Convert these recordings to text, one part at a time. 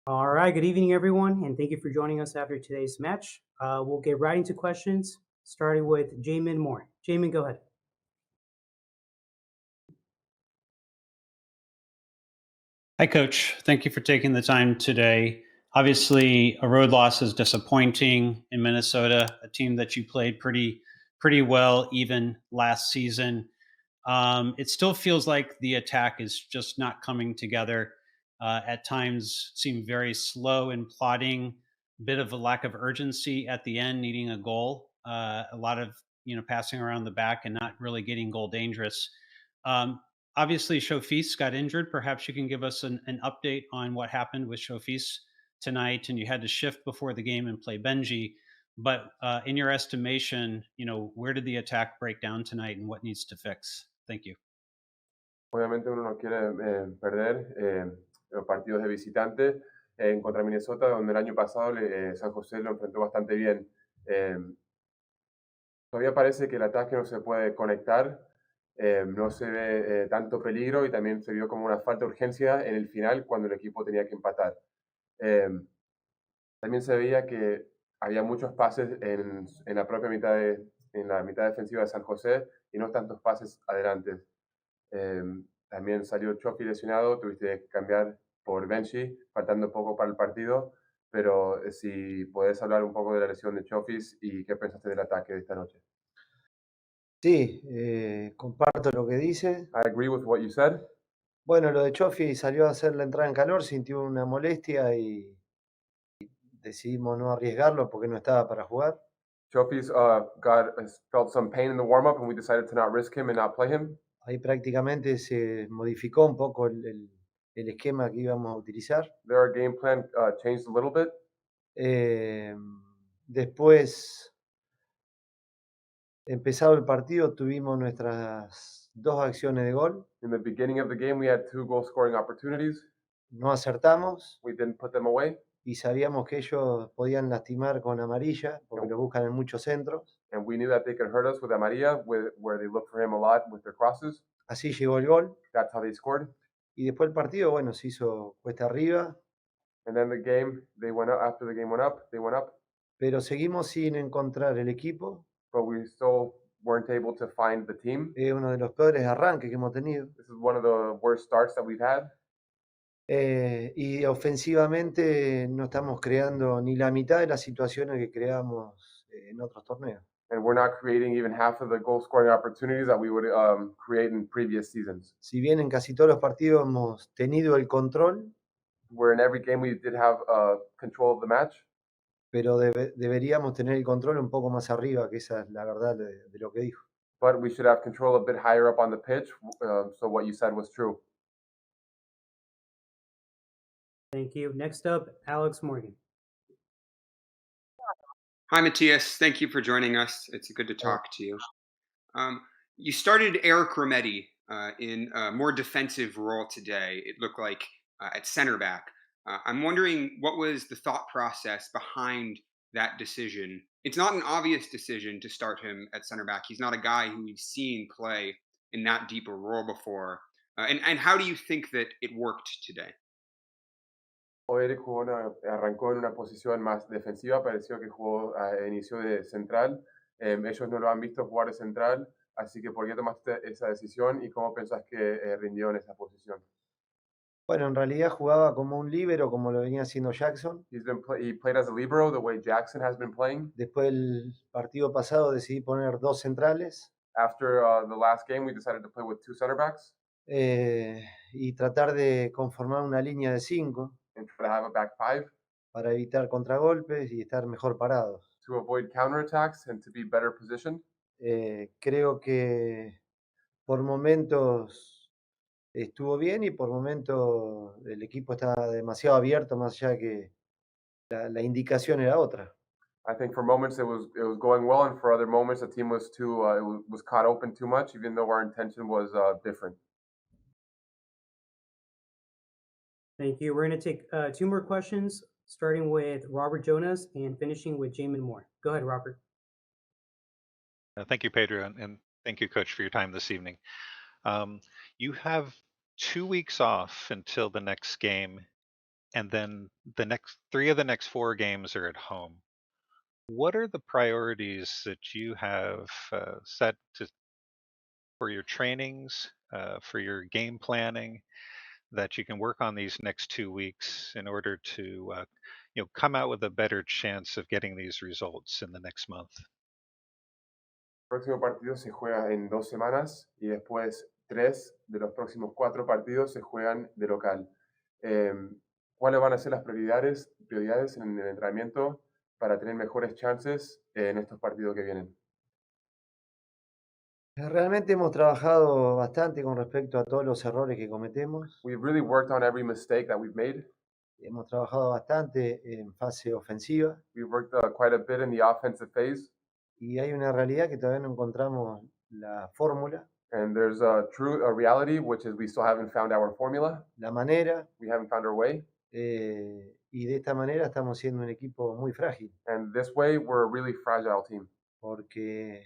All right, good evening, everyone, and thank you for joining us after today's match. We'll get right into questions, starting with Jamin Moore. Jamin, go ahead. Hi, Coach. Thank you for taking the time today. Obviously, a road loss is disappointing in Minnesota, a team that you played pretty well even last season. It still feels like the attack is just not coming together. At times, seem very slow in plotting. A bit of a lack of urgency at the end, needing a goal. A lot of passing around the back and not really getting goal dangerous. Um, Obviously, Shofis got injured. Perhaps you can give us an update on what happened with Shofis tonight, and you had to shift before the game and play Benji. But in your estimation, where did the attack break down tonight, and what needs to fix? Thank you. Obviamente uno no quiere perder los partidos de visitante en contra Minnesota, donde el año pasado San José lo enfrentó bastante bien. Eh, Todavía parece que el ataque no se puede conectar, no se ve tanto peligro y también se vio como una falta de urgencia en el final cuando el equipo tenía que empatar. También se veía que había muchos pases en la propia en la mitad defensiva de San José y no tantos pases adelante. También salió Chofi lesionado, tuviste que cambiar por Benji, faltando poco para el partido, pero si podés hablar un poco de la lesión de Chofis y qué pensaste del ataque de esta noche. Sí, comparto lo que dice. I agree with what you said. Bueno, lo de Chofi salió a hacer la entrada en calor, sintió una molestia y decidimos no arriesgarlo porque no estaba para jugar. Chofis felt some pain in the warm-up and we decided to not risk him and not play him. Ahí prácticamente se modificó un poco el esquema que íbamos a utilizar. There, our game plan changed a little bit. Después, empezado el partido, tuvimos nuestras dos acciones de gol. In the beginning of the game, we had 2 goal-scoring opportunities. No acertamos We didn't put them away. y sabíamos que ellos podían lastimar con amarilla porque lo buscan en muchos centros. And we knew that they could hurt us with Amarilla, where they look for him a lot with their crosses. Así llegó el gol. That's how they scored. Y después el partido, bueno, se hizo cuesta arriba. And then the game, they went up. After the game went up, they went up. Pero seguimos sin encontrar el equipo. But we still weren't able to find the team. Es uno de los peores arranques que hemos tenido. This is one of the worst starts that we've had. Y ofensivamente no estamos creando ni la mitad de las situaciones que creamos en otros torneos. And we're not creating even half of the goal-scoring opportunities that we would create in previous seasons. Si bien en casi todos los partidos hemos tenido el control, Where in every game we did have control of the match. pero deberíamos tener el control un poco más arriba, que esa es la verdad de lo que dijo. But we should have control a bit higher up on the pitch, so what you said was true. Thank you. Next up, Alex Morgan. Hi, Matías. Thank you for joining us. It's good to talk to you. You started Eric Rometty in a more defensive role today. It looked like at center back. I'm wondering what was the thought process behind that decision. It's not an obvious decision to start him at center back. He's not a guy who we've seen play in that deep a role before. And how do you think that it worked today? Eric arrancó en una posición más defensiva, pareció que inició de central. Ellos no lo han visto jugar de central, así que ¿por qué tomaste esa decisión y cómo pensás que rindió en esa posición? Bueno, en realidad jugaba como un líbero, como lo venía haciendo Jackson. He played as a libero, the way Jackson has been playing. Después del partido pasado decidí poner dos centrales. After the last game, we decided to play with 2 center backs. Y tratar de conformar una línea de 5. And try to have a back 5. Para evitar contragolpes y estar mejor parados. To avoid counterattacks and to be better positioned. Creo que por momentos estuvo bien y por momentos el equipo estaba demasiado abierto, más allá de que la indicación era otra. I think for moments it was going well, and for other moments the team was was caught open too much, even though our intention was different. Thank you. We're going to take 2 more questions, starting with Robert Jonas and finishing with Jamin Moore. Go ahead, Robert. Thank you, Pedro, and thank you, Coach, for your time this evening. You have 2 weeks off until the next game. and then three of the next 4 games are at home. What are the priorities that you have set for your trainings, for your game planning, that you can work on these next 2 weeks in order to come out with a better chance of getting these results in the next month? El próximo partido se juega en 2 semanas y después 3 de los próximos 4 partidos se juegan de local. ¿Cuáles van a ser las prioridades en el entrenamiento para tener mejores chances en estos partidos que vienen? Realmente hemos trabajado bastante con respecto a todos los errores que cometemos. We've really worked on every mistake that we've made. Hemos trabajado bastante en fase ofensiva We've worked quite a bit in the offensive phase, y hay una realidad que todavía no encontramos la fórmula, and there's a reality, which is we still haven't found our formula. la manera, We haven't found our way, y de esta manera estamos siendo un equipo muy frágil, and this way we're a really fragile team. porque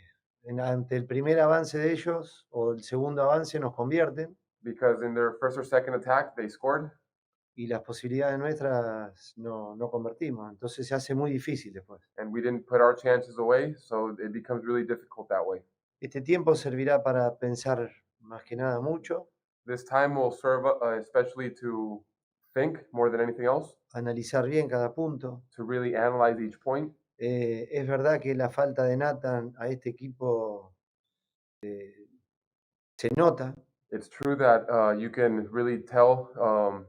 ante el primer avance de ellos o el segundo avance nos convierten Because in their first or second attack, they scored, y las posibilidades nuestras no convertimos, entonces se hace muy difícil después. and we didn't put our chances away, so it becomes really difficult that way. Este tiempo servirá para pensar más que nada mucho, This time will serve especially to think more than anything else, analizar bien cada punto. to really analyze each point. Es verdad que la falta de Nathan a este equipo se nota, It's true that you can really tell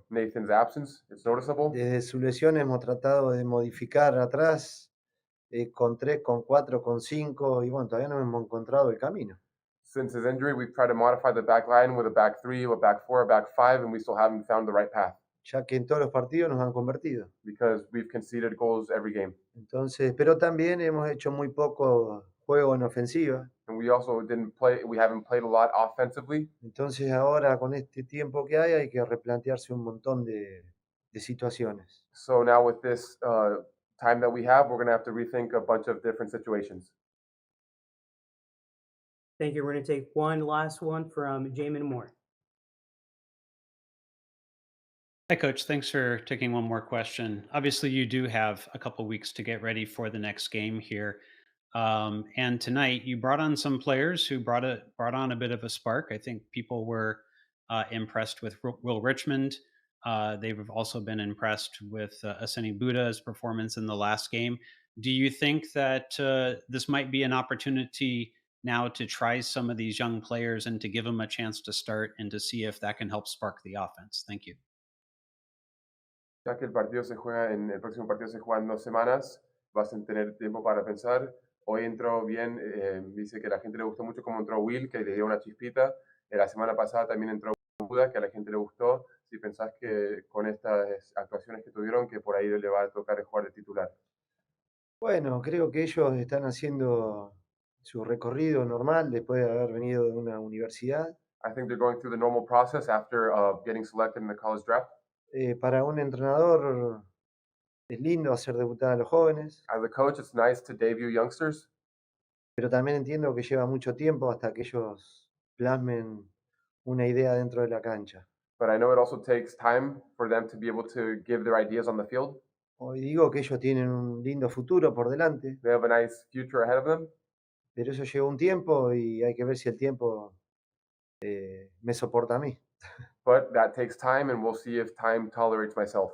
Nathan's absence. It's noticeable. desde su lesión hemos tratado de modificar atrás con 3, con 4, con 5 y bueno, todavía no hemos encontrado el camino. Since his injury, we've tried to modify the back line with a back 3, a back 4, a back 5, and we still haven't found the right path Ya que en todos los partidos nos han convertido. because we've conceded goals every game. Entonces, pero también hemos hecho muy poco juego en ofensiva. And we also we haven't played a lot offensively. Entonces ahora con este tiempo que hay que replantearse un montón de situaciones. So now with this time that we have, we're going to have to rethink a bunch of different situations. Thank you. We're going to take one last one from Jamin Moore. Hi, Coach. Thanks for taking one more question. Obviously, you do have a couple weeks to get ready for the next game here. And tonight, you brought on some players who brought on a bit of a spark. I think people were impressed with Will Richmond. They've also been impressed with Aseni Buddha's performance in the last game. Do you think that this might be an opportunity now to try some of these young players and to give them a chance to start and to see if that can help spark the offense? Thank you. Ya que el próximo partido se juega en 2 semanas, vas a tener tiempo para pensar. Hoy entró bien, dice que a la gente le gustó mucho cómo entró Will, que le dio una chispita. La semana pasada también entró Buda, que a la gente le gustó. Si pensás que con estas actuaciones que tuvieron, que por ahí le va a tocar jugar de titular. Bueno, creo que ellos están haciendo su recorrido normal después de haber venido de una universidad. I think they're going through the normal process after getting selected in the college draft. Para un entrenador es lindo hacer debutar a los jóvenes, As a coach, it's nice to debut youngsters, pero también entiendo que lleva mucho tiempo hasta que ellos plasmen una idea dentro de la cancha. but I know it also takes time for them to be able to give their ideas on the field. Hoy digo que ellos tienen un lindo futuro por delante, They have a nice future ahead of them, pero eso lleva un tiempo y hay que ver si el tiempo me soporta a mí. but that takes time, and we'll see if time tolerates myself.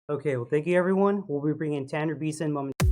Okay, well, thank you, everyone. We'll be bringing Tanner Beeson momentarily.